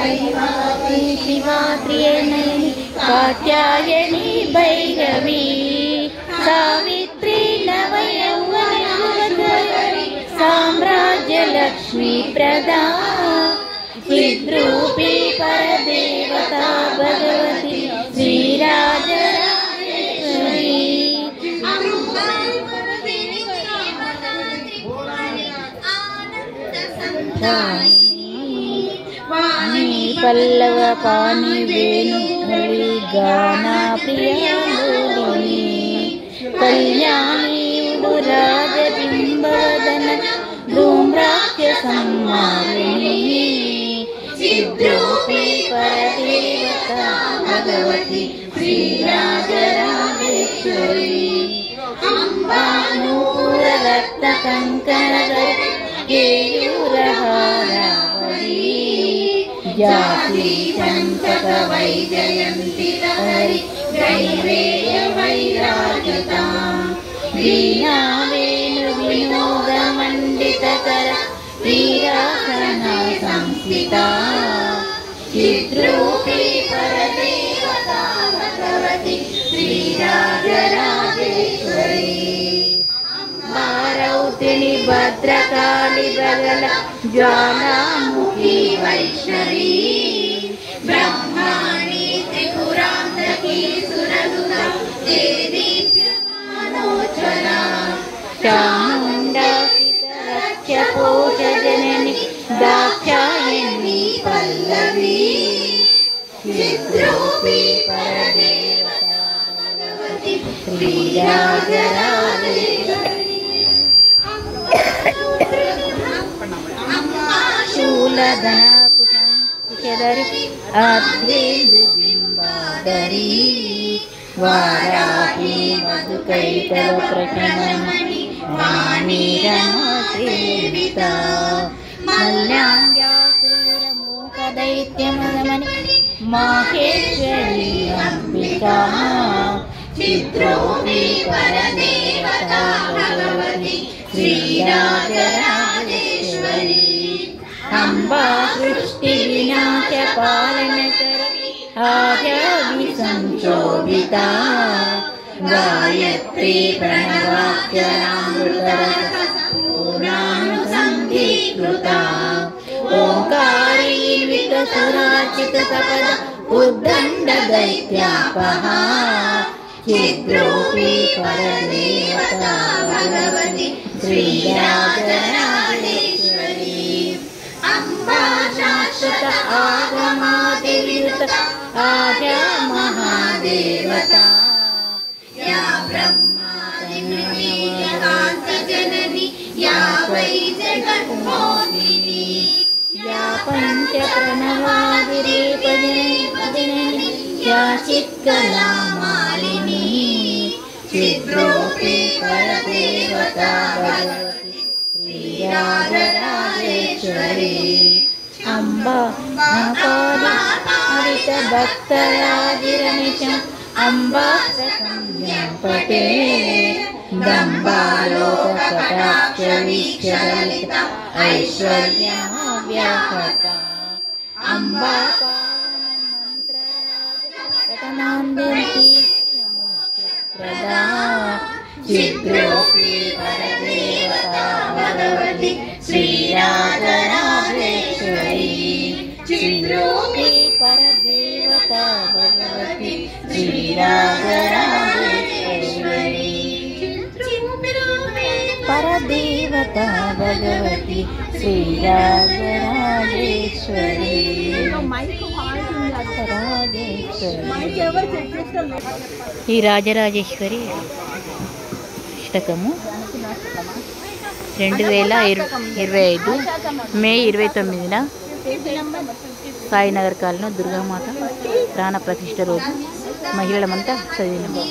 शिवा त्रिनयनी कात्यायनी भैरवी सावित्री नवयौवनयुवती साम्राज्यलक्ष्मी प्रदा चिद्रूपी परदेवता भगवती श्रीराजराजेश्वरी वाणी पल्लव पानी वेणुधरी गाना प्रियलोलिनी कल्याणी उडुराजबिम्बवदन धूम्राख्य सम्मालिनी सिद्धरूपी परदेवता भगवती श्रीराजराजेश्वरी अम्बानूपुर रक्तकङ्कणधर केयूरहारावली जाति चंपक वैजयंती हरि दैवेय वैराजता वीणा वेणु विनोद मंडितकर वीरासना संस्थिता चिद्रूपी परदेवता भगवती श्रीराजराजेश्वरी रौतिनी भद्रकाली बगल ज्वालामुखी वैष्णवी ब्रह्माणी त्रिपुरांतकी सुरसुता दीप्यमानोज्ज्वला चामुंडा रक्षपोष जननी दाक्षायणी पल्लवी चिद्रूपी परदेवता भगवती श्रीराजराजेश्वरी शूलधना कुशधरी आद्रेन्दुबिम्बाधरी वाराही मधुकैटव प्रशमनी वाणी रमासेविता मल्ल्याङ्ग्यासुरमूकदैत्यमदमनि माहेश्वरी अम्बिका चिद्रूपी परदेवता भगवती श्रीराजराजेश्वरी अम्बा सृष्टि विनाश पालनकरी आद्यादि संशोभिता गायत्री प्रणवाक्षरामृतरस पूर्णानुसन्धिकृता ओंकारी विकसुराचित सपद उद्दण्ड दैत्यापहा चिद्रूपी परदेवता भगवती श्रीराजराजेश्वरी अम्बा शाश्वत आगमादिवियुत आद्या महादेवता या ब्रह्मादिमृतीयकान्ति जननी या वै जगन्मोहिनी या पञ्चप्रणवादिरेपजननी या चित्कला मालिनी चिद्रूपी परदेवता भगवती श्रीराजराजेश्वरी अम्बा महाकाली भक्तराजिरनिशम् अम्बा संज्ञां पटे दम्बालोककटाक्ष वीक्षललिता ऐश्वर्यमाव्याहता अम्बा पावनमन्त्रराजकटनान्दन्ती प्रदा चिद्रूपी परदेवता भगवती श्रीराजराजेश्वरी चिद्रूपी परदेवता भगवती श्रीराजराजेश्वरी परदेवता भगवती श्रीराजराजेश्वरी ఈ రాజరాజేశ్వరి అష్టకము 2025 మే 29న సాయినగర్ కాలనీ దుర్గామాత ప్రాణ ప్రతిష్ఠ రోజు మహిళలమంతా చదివినాము.